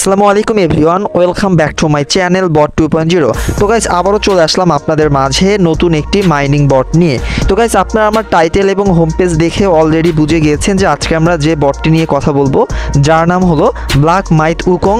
আসসালামু আলাইকুম everyone, welcome back to my channel bot 2.0। তো গাইস আবারও চলে আসলাম আপনাদের মাঝে নতুন একটি মাইনিং বট নিয়ে। তো গাইস আপনারা আমার টাইটেল এবং হোম পেজ দেখে অলরেডি বুঝে গিয়েছেন যে আজকে আমরা যে বটটি নিয়ে কথা বলবো, যার নাম হলো ব্ল্যাক মাইট উকং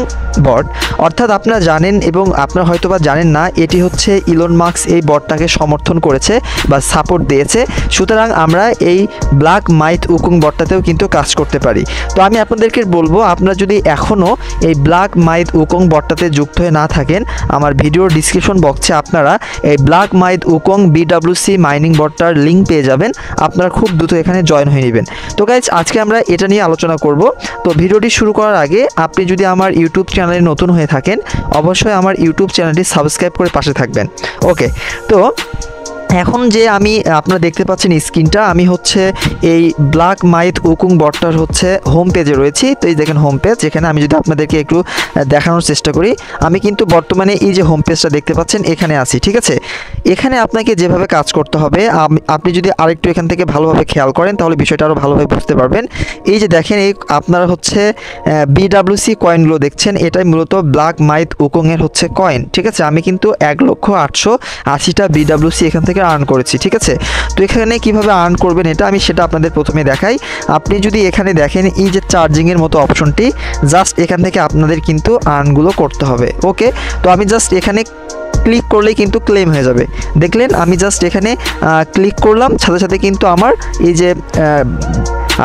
বট। অর্থাৎ আপনারা জানেন এবং আপনারা হয়তোবা জানেন না, এটি হচ্ছে ইলন মাস্ক এই বটটাকে সমর্থন করেছে বা সাপোর্ট দিয়েছে। সুতরাং আমরা এই ব্ল্যাক মাইট উকং বটটাতেও কিন্তু কাজ করতে পারি। তো আমি আপনাদেরকে বলবো, আপনারা যদি এখনও এই ব্ল্যাক মাইট উকং বটটাতে যুক্ত হয়ে না থাকেন, আমার ভিডিওর ডিসক্রিপশন বক্সে আপনারা এই ব্ল্যাক মাইট উকং বিডব্লিউসি মাইনিং বটটার লিঙ্ক পেয়ে যাবেন। আপনারা খুব দ্রুত এখানে জয়েন হয়ে নেবেন। তো গাইজ আজকে আমরা এটা নিয়ে আলোচনা করব। তো ভিডিওটি শুরু করার আগে আপনি যদি আমার ইউটিউব চ্যানেলে নতুন হয়ে থাকেন, অবশ্যই আমার ইউটিউব চ্যানেলটি সাবস্ক্রাইব করে পাশে থাকবেন। ওকে, তো এখন যে আমি আপনারা দেখতে পাচ্ছেন স্ক্রিনটা, আমি হচ্ছে এই ব্ল্যাক মাইট উকং বটটার হচ্ছে হোম পেজে রয়েছি। তো এই দেখেন হোম পেজ, যেখানে আমি যদি আপনাদেরকে একটু দেখানোর চেষ্টা করি, আমি কিন্তু বর্তমানে এই যে হোম পেজটা দেখতে পাচ্ছেন এখানে আছি। ঠিক আছে, এখানে আপনাকে যেভাবে কাজ করতে হবে, আপনি যদি আরেকটু এখান থেকে ভালোভাবে খেয়াল করেন তাহলে বিষয়টা আরও ভালোভাবে বুঝতে পারবেন। এই যে দেখেন, এই আপনারা হচ্ছে বিডব্লিউসি কয়েনগুলো দেখছেন, এটাই মূলত ব্ল্যাক মাইট উকংয়ের হচ্ছে কয়েন। ঠিক আছে, আমি কিন্তু 1,880,000টা বিডব্লিউসি এখান থেকে আর্ন করেছি। ঠিক আছে, তো এখানে কিভাবে আর্ন করবেন এটা আমি সেটা আপনাদের প্রথমে দেখাই। আপনি যদি এখানে দেখেন এই যে চার্জিংয়ের মতো অপশনটি, জাস্ট এখান থেকে আপনাদের কিন্তু আর্নগুলো করতে হবে। ওকে, তো আমি জাস্ট এখানে ক্লিক করলেই কিন্তু ক্লেম হয়ে যাবে। দেখলেন, আমি জাস্ট এখানে ক্লিক করলাম, সাথে সাথে কিন্তু আমার এই যে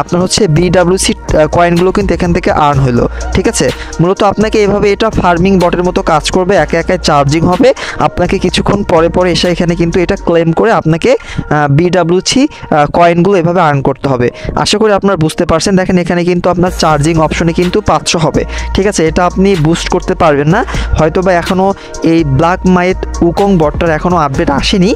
আপনার হচ্ছে বিডব্লিউসি কয়েনগুলো কিন্তু এখান থেকে আর্ন হলো। ঠিক আছে, মূলত আপনাকে এভাবে এটা ফার্মিং বটের মতো কাজ করবে, একে একে চার্জিং হবে। আপনাকে কিছুক্ষণ পরে পরে এসে এখানে কিন্তু এটা ক্লেম করে আপনাকে বিডব্লিউসি কয়েনগুলো এভাবে আর্ন করতে হবে। আশা করি আপনারা বুঝতে পারছেন। দেখেন, এখানে কিন্তু আপনার চার্জিং অপশনে কিন্তু 500 হবে। ঠিক আছে, এটা আপনি বুস্ট করতে পারবেন না, হয়তোবা এখনও এই ব্ল্যাক মাইট উকং বটটার এখনও আপডেট আসেনি।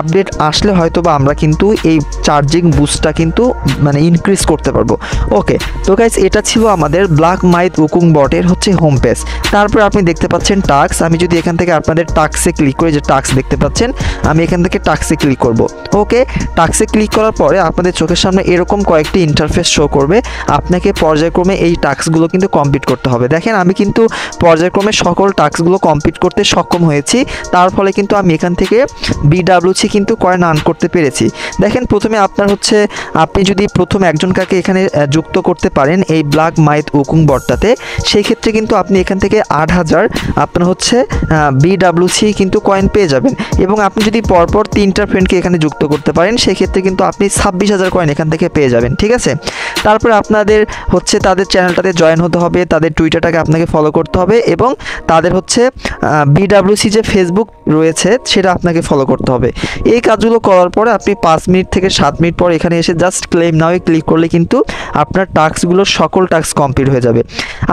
আপডেট আসলে হয়তোবা আমরা কিন্তু এই চার্জিং বুস্টটা কিন্তু মানে ইনক্রিজ করতে পারবো। ওকে, তো গাইস এটা ছিল আমাদের ব্ল্যাক মাইট উকং বটের হচ্ছে হোম পেজ। তারপর আপনি দেখতে পাচ্ছেন টাস্ক। আমি যদি এখান থেকে আপনাদের টাস্কে ক্লিক করি, যে টাস্ক দেখতে পাচ্ছেন, আমি এখান থেকে টাস্কে ক্লিক করব। ওকে, টাস্কে ক্লিক করার পরে আপনাদের চোখের সামনে এরকম কয়েকটি ইন্টারফেস শো করবে। আপনাকে পর্যায়ক্রমে এই টাস্কগুলো কিন্তু কমপ্লিট করতে হবে। দেখেন, আমি কিন্তু পর্যায়ক্রমে সকল টাস্কগুলো কমপ্লিট করতে সক্ষম হয়েছি। তার ফলে কিন্তু আমি এখান থেকে বিডব্লিউসি কিন্তু কয়েন আর্ন করতে পেরেছি। দেখেন, প্রথমে আপনার হচ্ছে আপনি যদি প্রথম একজনকে এখানে যুক্ত করতে পারেন এই ব্ল্যাক মাইট উকং বটটাতে, সেই ক্ষেত্রে কিন্তু আপনি এখান থেকে 8,000 আপনার হচ্ছে বিডব্লিউসি কিন্তু কয়েন পেয়ে যাবেন। এবং আপনি যদি পরপর 3টা ফ্রেন্ডকে এখানে যুক্ত করতে পারেন, সেই ক্ষেত্রে কিন্তু আপনি 26,000 কয়েন এখান থেকে পেয়ে যাবেন। ঠিক আছে, তারপরে আপনাদের হচ্ছে তাদের চ্যানেলটাতে জয়েন হতে হবে, তাদের টুইটারটাকে আপনাকে ফলো করতে হবে এবং তাদের হচ্ছে বিডব্লিউসি যে ফেসবুক রয়েছে সেটা আপনাকে ফলো করতে হবে। এই কাজগুলো করার পরে আপনি 5 মিনিট থেকে 7 মিনিট পর এখানে এসে জাস্ট ক্লেম নাওয়ে ক্লিক করলে কিন্তু আপনার টাস্কগুলোর সকল টাস্ক কমপ্লিট হয়ে যাবে।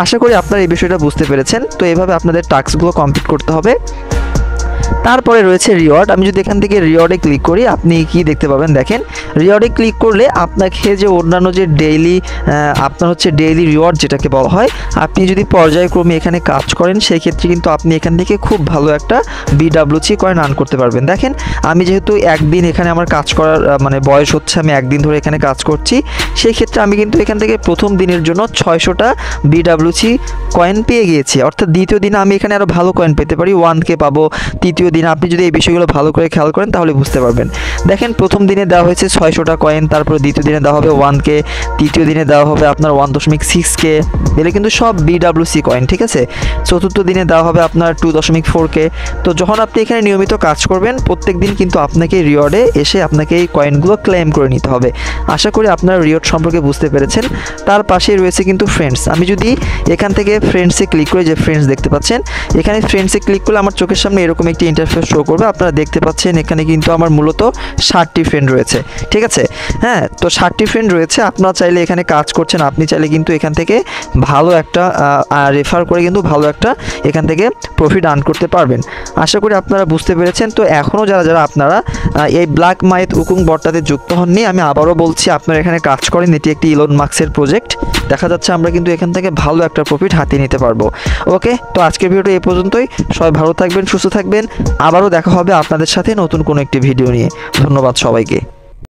আশা করি আপনারা এই বিষয়টা বুঝতে পেরেছেন। তো এভাবে আপনাদের টাস্কগুলো কমপ্লিট করতে হবে। তারপরে রয়েছে রিওয়ার্ড। আমি যদি এখান থেকে রিওয়ার্ডে ক্লিক করি, আপনি কি দেখতে পাবেন, দেখেন রিওয়ার্ডে ক্লিক করলে আপনাকে যে অন্যান্য যে ডেইলি আপনার হচ্ছে ডেইলি রিওয়ার্ড যেটাকে বলা হয়, আপনি যদি পর্যায়ক্রমে এখানে কাজ করেন, সেই ক্ষেত্রে কিন্তু আপনি এখান থেকে খুব ভালো একটা বিডব্লিউসি কয়েন আর্ন করতে পারবেন। দেখেন, আমি যেহেতু একদিন এখানে আমার কাজ করার মানে বয়স হচ্ছে, আমি একদিন ধরে এখানে কাজ করছি, সেই ক্ষেত্রে আমি কিন্তু এখান থেকে প্রথম দিনের জন্য 600টা বিডব্লিউসি কয়েন পেয়ে গিয়েছি। অর্থাৎ দ্বিতীয় দিনে আমি এখানে আরও ভালো কয়েন পেতে পারি, 1K পাবো। তৃতীয় দিন আপনি যদি এই বিষয়গুলো ভালো করে খেয়াল করেন তাহলে বুঝতে পারবেন। দেখেন, প্রথম দিনে দেওয়া হয়েছে 600টা কয়েন, তারপর দ্বিতীয় দিনে দেওয়া হবে 1K, তৃতীয় দিনে দেওয়া হবে আপনার 1.6K। এগুলো কিন্তু সব বিডব্লিউসি কয়েন। ঠিক আছে, চতুর্থ দিনে দেওয়া হবে আপনার 2.4K। তো যখন আপনি এখানে নিয়মিত কাজ করবেন, প্রত্যেক দিন কিন্তু আপনাকে রিওয়ার্ডে এসে আপনাকে এই কয়েনগুলো ক্লেম করে নিতে হবে। আশা করি আপনারা রিওয়ার্ড সম্পর্কে বুঝতে পেরেছেন। তার পাশেই রয়েছে কিন্তু ফ্রেন্ডস। আমি যদি এখান থেকে ফ্রেন্ডসে ক্লিক করি, যে ফ্রেন্ডস দেখতে পাচ্ছেন, এখানে ফ্রেন্ডসে ক্লিক করলে আমার চোখের সামনে এরকম একটি ইন্টারফেস শো করবে। আপনারা দেখতে পাচ্ছেন এখানে কিন্তু আমার মূলত 60টি ফ্রেন্ড রয়েছে। ঠিক আছে, হ্যাঁ, তো 60টি ফ্রেন্ড রয়েছে। আপনারা চাইলে এখানে কাজ করছেন, আপনি চাইলে কিন্তু এখান থেকে ভালো একটা রেফার করে কিন্তু ভালো একটা এখান থেকে প্রফিট আর্ন করতে পারবেন। আশা করি আপনারা বুঝতে পেরেছেন। তো এখনও যারা আপনারা এই ব্ল্যাক মাইট উকং বটটাতে যুক্ত হননি, আমি আবারও বলছি, আপনারা এখানে কাজ করেন। এটি একটি ইলন মাস্কের প্রজেক্ট। দেখা যাচ্ছে আমরা কিন্তু এখান থেকে ভালো একটা প্রফিট হাতিয়ে নিতে পারবো। ওকে, তো আজকের ভিডিওটা এই পর্যন্তই। সবাই ভালো থাকবেন, সুস্থ থাকবেন। আবারও দেখা হবে আপনাদের সাথে নতুন কোনো একটি ভিডিও নিয়ে। ধন্যবাদ সবাইকে।